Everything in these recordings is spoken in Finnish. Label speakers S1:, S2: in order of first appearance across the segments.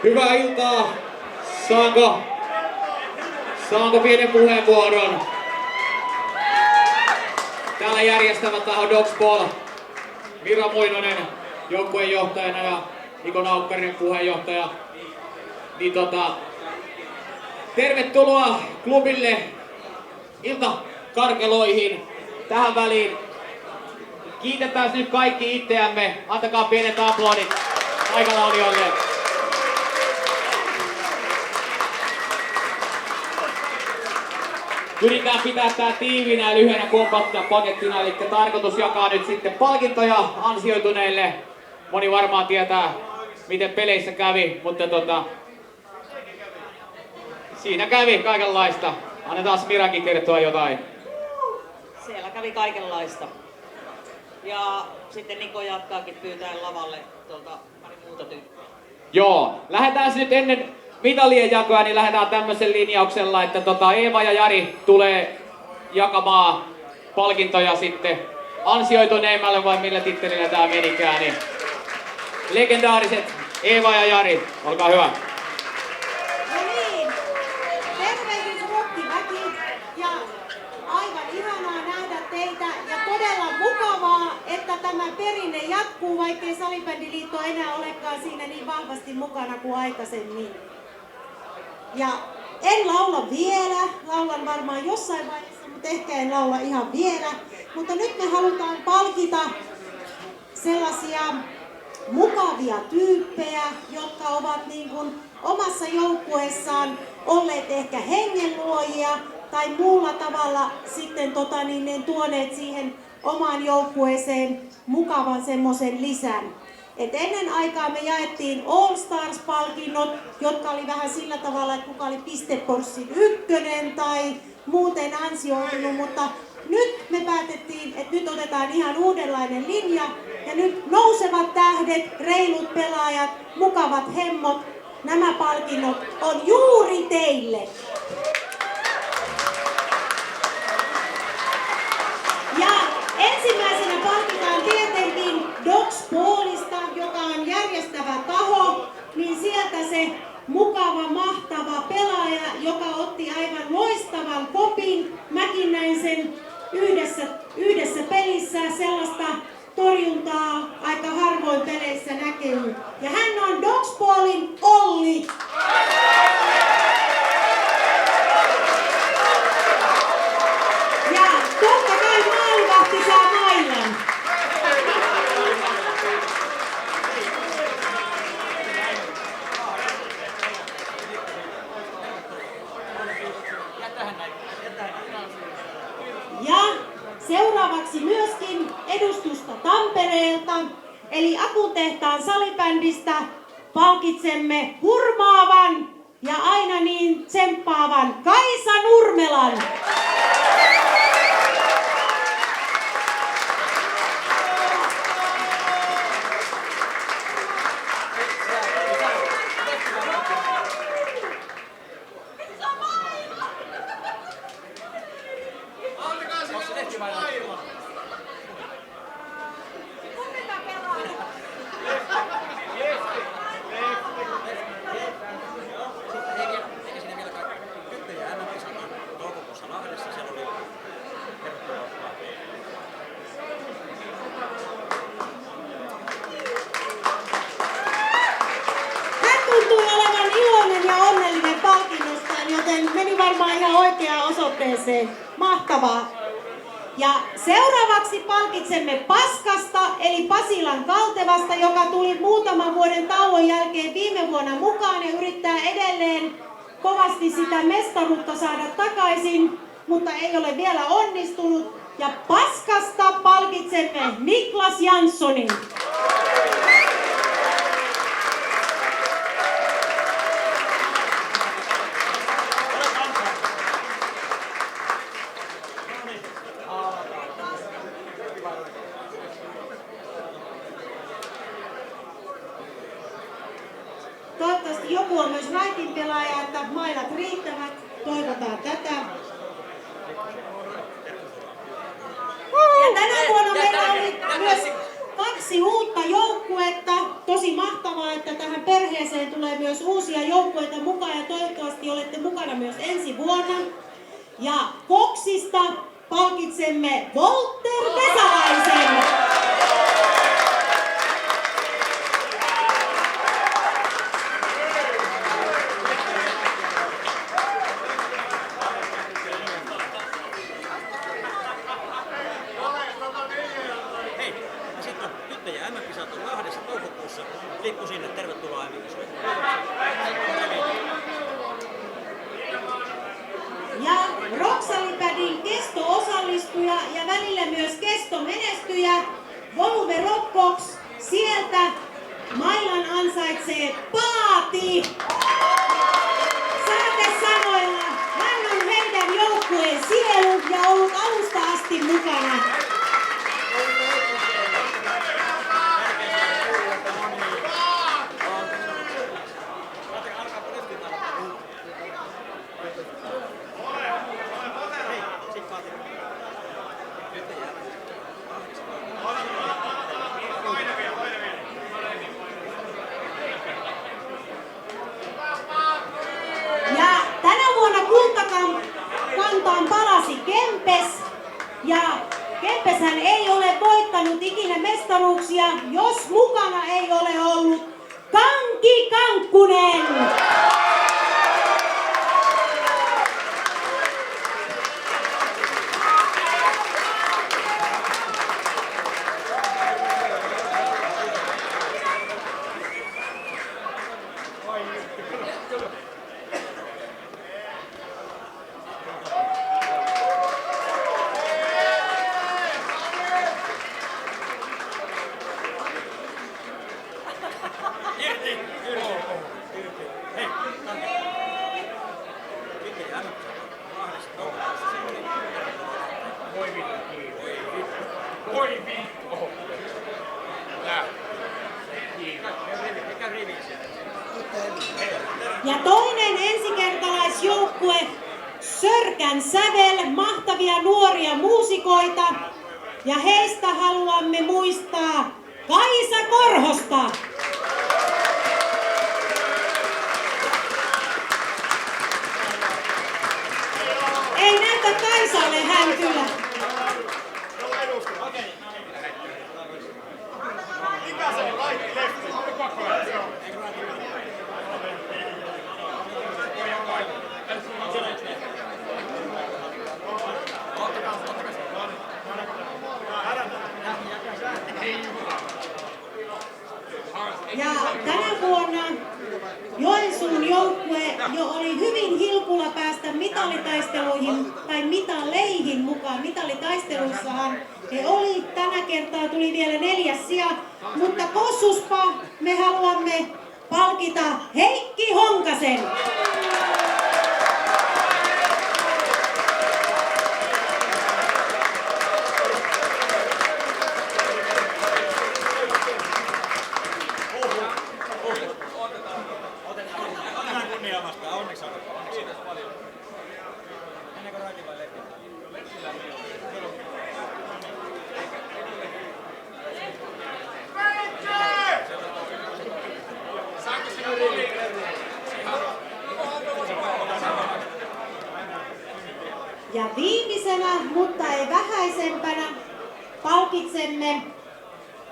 S1: Hyvää iltaa. Saanko pienen puheenvuoron? Täällä järjestävä taho Dogspol, Mira Muinonen joukkueenjohtajana ja Niko Naukkarinen puheenjohtaja. Niin tervetuloa klubille iltakarkeloihin tähän väliin. Kiitetään nyt kaikki itseämme. Antakaa pienet aplodit aikalaunijoille. Yritetään pitää tää tiivinä ja lyhyenä kompakttina pakettina, eli tarkoitus jakaa nyt sitten palkintoja ansioituneille. Moni varmaan tietää, miten peleissä kävi, mutta siinä kävi kaikenlaista. Annetaan Mirakin kertoa jotain.
S2: Siellä kävi kaikenlaista. Ja sitten Niko jatkaakin pyytäen lavalle tuolta pari muuta tyyppiä.
S1: Joo, lähdetään nyt ennen mitalien jakoa, niin lähdetään tämmöisen linjauksella, että Eeva ja Jari tulee jakamaan palkintoja sitten ansioituneimmalle, vai millä tittelillä tää menikään, niin legendaariset Eeva ja Jari, olkaa hyvä.
S3: No niin, tervehdys Rokkimäki ja aivan ihanaa nähdä teitä ja todella mukavaa, että tämä perinne jatkuu, vaikkei Salibändiliitto enää olekaan siinä niin vahvasti mukana kuin aikaisemmin. Ja en laula vielä, laulan varmaan jossain vaiheessa, mutta ehkä en laula ihan vielä. Mutta nyt me halutaan palkita sellaisia mukavia tyyppejä, jotka ovat niin kuin omassa joukkueessaan olleet ehkä hengenluojia tai muulla tavalla sitten tuoneet siihen omaan joukkueeseen mukavan semmoisen lisän. Et ennen aikaa me jaettiin All Stars-palkinnot, jotka oli vähän sillä tavalla, että kuka oli pisteporssin ykkönen tai muuten ansioitunut, mutta nyt me päätettiin, että nyt otetaan ihan uudenlainen linja ja nyt nousevat tähdet, reilut pelaajat, mukavat hemmot, nämä palkinnot on juuri teille. Ja ensimmäisenä palkitaan tietenkin Dogspolista, joka on järjestävä taho, niin sieltä se mukava, mahtava pelaaja, joka otti aivan loistavan kopin. Mäkin näin sen yhdessä pelissä, sellaista torjuntaa aika harvoin peleissä näkyy. Ja hän on Dogspolin Olli. Ja totta kai maalivahti saa mailan. Ja seuraavaksi myöskin edustusta Tampereelta, eli Akutehtaan salibändistä palkitsemme hurmaavan ja aina niin tsemppaavan Kaisa Nurmelan. Joten meni varmaan ihan oikeaan osoitteeseen. Mahtavaa. Ja seuraavaksi palkitsemme Paskasta, eli Pasilan Kaltevasta, joka tuli muutaman vuoden tauon jälkeen viime vuonna mukaan ja yrittää edelleen kovasti sitä mestaruutta saada takaisin, mutta ei ole vielä onnistunut. Ja Paskasta palkitsemme Niklas Janssonin. Toivottavasti joku on myös naitin pelaaja, että mailat riittävät. Toivotaan tätä. Ja tänä vuonna meillä oli myös 2 uutta joukkuetta. tosi mahtavaa, että tähän perheeseen tulee myös uusia joukkueita mukaan ja toivottavasti olette mukana myös ensi vuonna. Ja Koksista palkitsemme Volter Vesalaisen.
S4: Lippu sinne, tervetuloa MM-kisoihin.
S3: Ja Roksalipädin kesto-osallistuja ja välillä myös kestomenestyjä Volume Rockbox, sieltä mailan ansaitsee Paati. Saatesanoilla hän on heidän joukkueen sielu ja ollut alusta asti mukana. Ja tänä vuonna kultakantaan palasi Kempes. Ja Kempeshän ei ole voittanut ikinä mestaruuksia, jos mukana ei ole ollut Kanki Kankkunen. Ja toinen ensikertalaisjoukkue, Sörkän Sävel, mahtavia nuoria muusikoita. Ja heistä haluamme muistaa Kaisa Korhosta. Ei näytä Kaisalle hän kyllä. Ja tänä vuonna Joensuun joukkue jo oli hyvin hilkulla päästä mitalitaisteluihin tai mitaleihin mukaan. Mitalitaisteluissahan he oli, tänä kertaa tuli vielä 4. sija, mutta Kossuspa me haluamme palkita Heikki Honkasen. Ja viimeisenä, mutta ei vähäisempänä, palkitsemme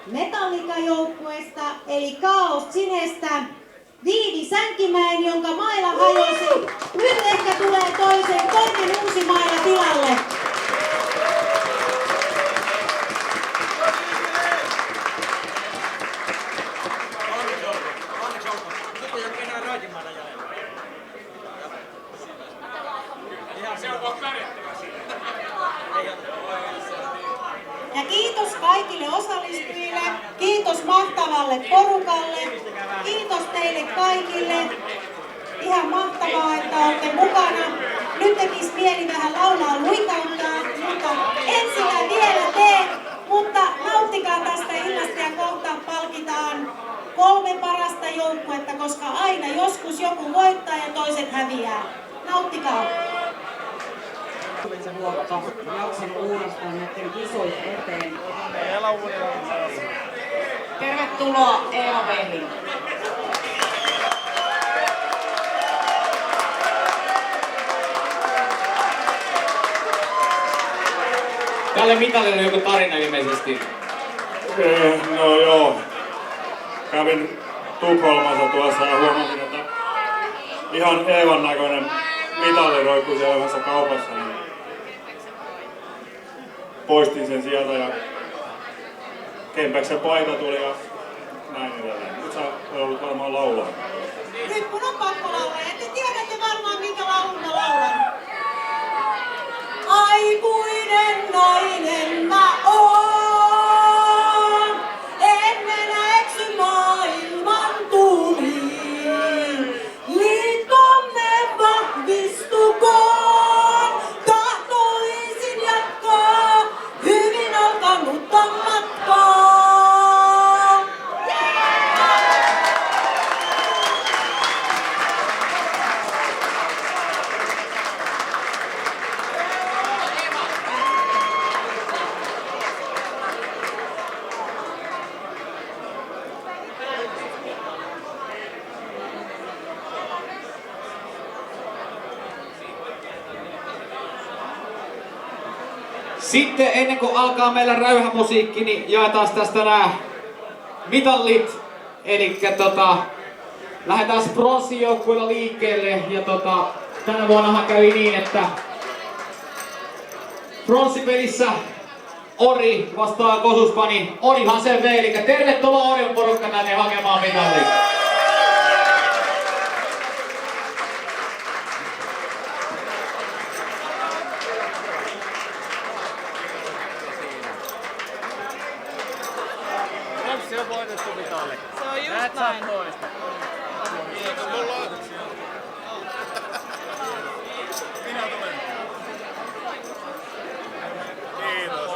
S3: Metallica-joukkueesta eli Chaos Sinestä Viivi Sänkimäen, jonka maila hajosi. Nyt ehkä tulee toinen uusi maila tilalle. Ja kiitos kaikille osallistujille, kiitos mahtavalle porukalle, kiitos teille kaikille. Ihan mahtavaa, että olette mukana. Nyt tekisi mieli vähän laulaa luikauttaa, mutta en sitä vielä tee. Mutta nauttikaa tästä illasta ja kohta palkitaan 3 parasta joukkuetta, koska aina joskus joku voittaa ja toiset häviää. Nauttikaa!
S5: Vuotta jaksanut uudestaan näiden kisojen eteen.
S2: Tervetuloa Eeva Vehli.
S1: Tälle mitalille on joku tarina ilmeisesti.
S5: No joo. Kävin Tukholmassa tuossa ja huomasin, että ihan Eevan näköinen mitalli roikkui siellä yhdessä kaupassa. Niin poistin sen sieltä ja Kempeksen paita tuli ja näin edelleen. Nyt sä joudut varmaan laulaa.
S3: Nyt mun on pakko laulaa ja te tiedätte varmaan minkä laulun mä laulan. Aikuinen nainen mä oon, en enää eksy maailman tuuliin. Liittomme vahvistukoon, tahtoisin jatkaa hyvin alkanutta matkaa.
S1: Sitten ennen kuin alkaa meillä räyhämusiikki, niin jaetaan tästä nämä mitallit. Elikkä lähdetään pronssijoukkueella liikkeelle. Ja tänä vuonnahan kävi niin, että pronssipelissä Ori vastaa Kosuspani. Orihan sen vei, eli tervetuloa Orion porukka tänne hakemaan mitallit.
S6: Se on voitettu mitali.
S2: Se on just näin.
S6: Toista. Minä tulen. Kiitos.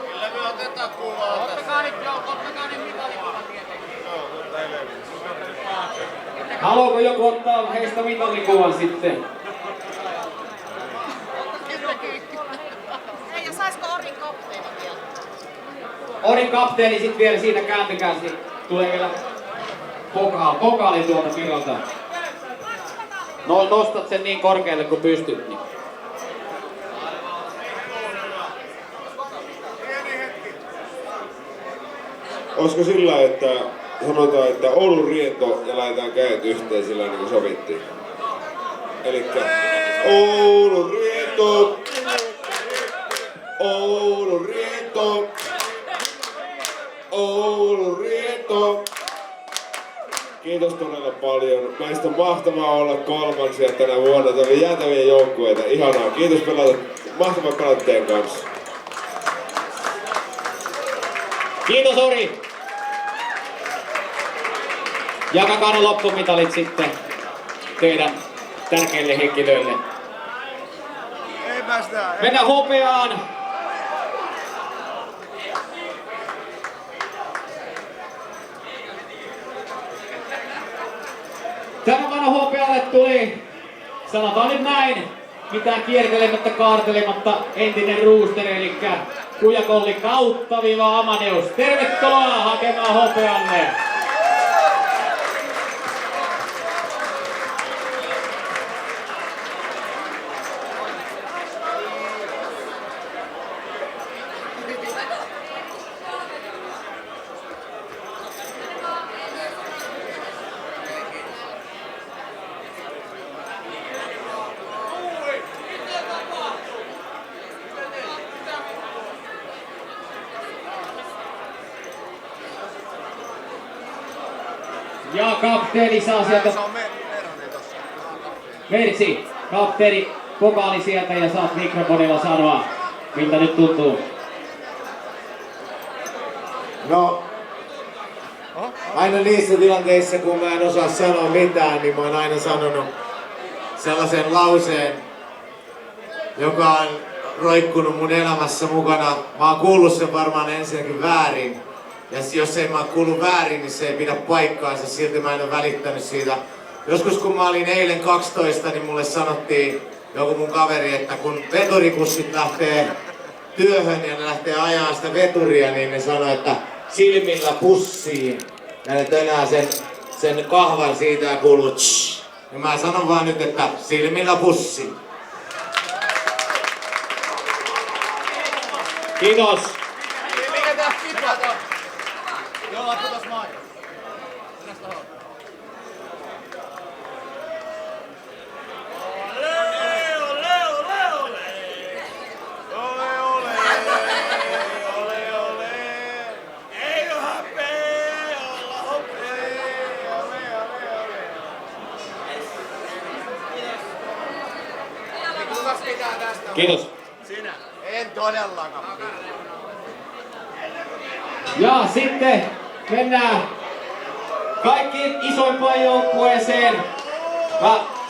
S6: Millä me otetaan kuvaa?
S1: Ottakaa nyt mitalikuva tietenkin.
S6: Joo, mutta ei löydy.
S1: Haluaako joku ottaa heistä mitallikuvan sitten?
S3: Hei, ja saisiko Orin kapteeni vielä?
S1: Orin kapteeni sit vielä siitä kääntykää, tulee vielä pokaali tuolta Mirolta. No, nostat sen niin korkealle kuin pystyt. Niin.
S7: Olisiko sillä, että sanotaan, että Oulun riento ja laitetaan kädet yhteen sillä niin kuin sovittiin? Elikkä Oulun riento, Oulun riento, Oulun riento. Kiitos todella paljon. Meistä on mahtavaa olla kolmansia tänä vuonna. Tämä oli jäätäviä joukkueita. Ihanaa. Kiitos pelata. Mahtavaa pelata teidän kanssa.
S1: Kiitos Ori! Jakakaa ne loppumitalit sitten teidän tärkeille henkilöille.
S6: Ei päästä.
S1: Mennään hopeaan! Tänä vuonna hopealle tuli, sanotaan nyt näin, mitään kiertelemättä kaartelematta entinen rooster, eli Kujakolli kautta viiva Amadeus. Tervetuloa hakemaan hopealle! Ja kapteeni saa sieltä,
S6: Se on Merhonen tossa.
S1: Mersi, kapteeni pokaali sieltä ja saat mikrofonilla sanoa, miltä nyt tuntuu.
S8: No, aina niissä tilanteissa, kun mä en osaa sanoa mitään, niin mä oon aina sanonut sellaisen lauseen, joka on roikkunut mun elämässä mukana. Mä oon kuullut sen varmaan ensinnäkin väärin. Ja jos ei mä oon kuullut väärin, niin se ei pidä paikkaansa. Silti mä en ole välittänyt siitä Joskus kun mä olin eilen 12, niin mulle sanottiin joku mun kaveri, että kun veturikussit lähtee työhön ja ne lähtee ajaa sitä veturia, niin ne sanoo, että silmillä pussiin. Ja ne tönää sen kahvan siitä ja kuuluu tsh. Ja mä sanon vaan nyt, että silmillä pussiin.
S1: Kiitos.
S6: Mikä tää kipata? Joo, laittu tos main.
S1: Kiitos.
S6: Sinä. En todellakaan.
S1: Ja sitten mennään kaikkiin isoimpaan joukkueeseen.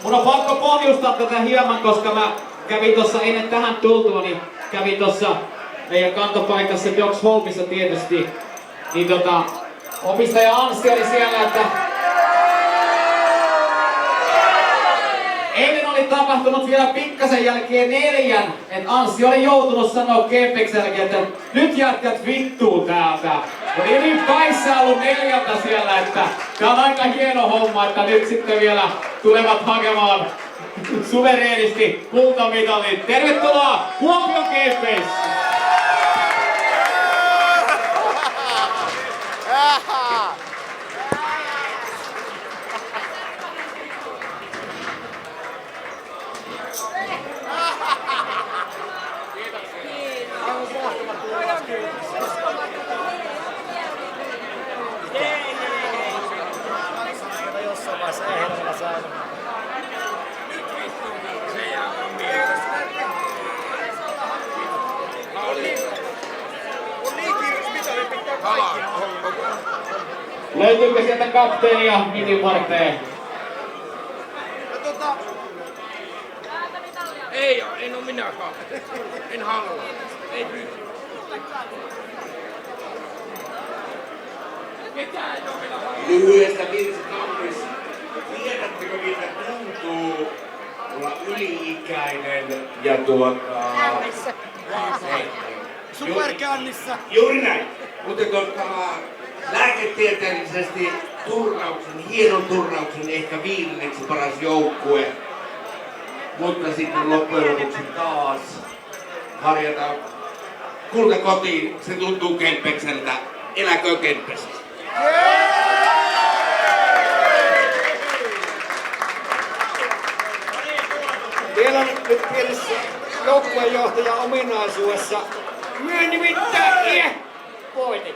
S1: Mun on pakko pohjustaa tätä hieman, koska mä kävin tossa ennen tähän tultua, niin kävin tossa meidän kantopaikassa Dogs Holmissa tietysti. Niin omistaja Anssi oli siellä, että eilen oli tapahtunut vielä pikkasen jälkeen 4, että Anssi oli joutunut sanoa Kempeksen jälkeen, että nyt jätkät vittuu täältä. Oli niin päissä ollut 4 siellä, että tää on aika hieno homma, että nyt sitten vielä tulevat hakemaan suvereenisti kultamitalit. Tervetuloa Kuopion Kempes!
S6: Jossain vaiheessa ei helpolla saada.
S1: Löytyykö sieltä kapteenia Mitin varteen?
S9: Ei oo, en oo minäkaan. En halua. Ei pysty.
S10: Lyhyestä Vince Kampis. Tiedättekö miltä tuntuu olla yli-ikäinen ja
S6: Superkäynnissä.
S10: Juuri näin. Mutta lääketieteellisesti hienon turnauksen ehkä 5. paras joukkue. Mutta sitten loppujen lopuksi taas harjataan. Kulta kotiin, se tuntuu Kempekseltä. Eläköön Kempes!
S9: Vielä on nyt pienessä joukkueenjohtajan ominaisuudessa. Myö nimittäin voitin.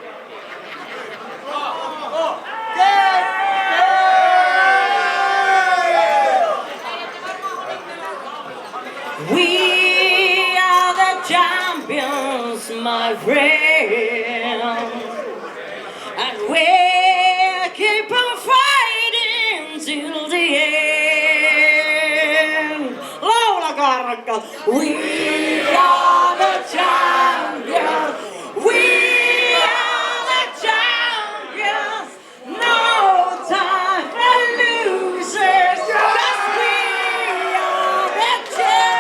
S2: We are the champions, my friend, and we'll keep on fighting till the end. Laulakaa rakkaat. We are the champions. We are the champions. No time for losers. 'Cause we are the champions.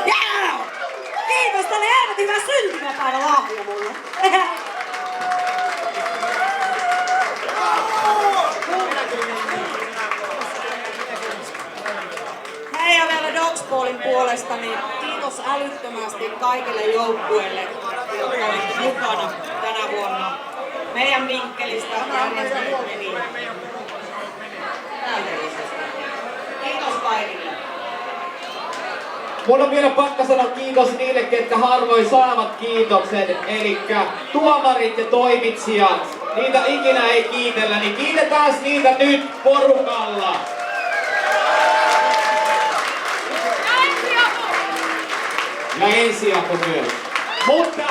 S2: Yeah! Kiitos, tää oli helvetin hyvä syntymäpäivä lahja mulle. Hei, ja vielä Dogsballin puolesta, niin kiitos älyttömästi kaikille joukkueille, jotka olivat mukana tänä vuonna. Meidän vinkkelistä järjestelmät meni täydellisesti. Kiitos kaikille.
S1: Mun on vielä pakko sanoa kiitos niille, ketkä harvoin saavat kiitoksen, elikkä tuomarit ja toimitsijat. Niitä ikinä ei kiitellä, niin kiitetään niitä nyt porukalla. Ja ensiapu myös. Mutta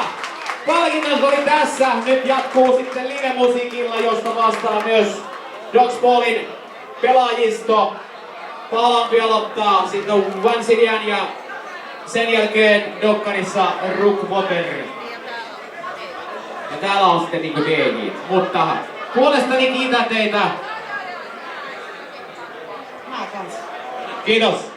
S1: palkinnot oli tässä. Nyt jatkuu sitten live-musiikilla, josta vastaa myös Dogsballin pelaajisto. Palampi aloittaa, sitten on Vansilian ja sen jälkeen Dokkarissa Rook Water. Ja täällä on sitten niinku DJ:t. Mutta puolestani kiitän teitä.
S2: Mä kans.
S1: Kiitos.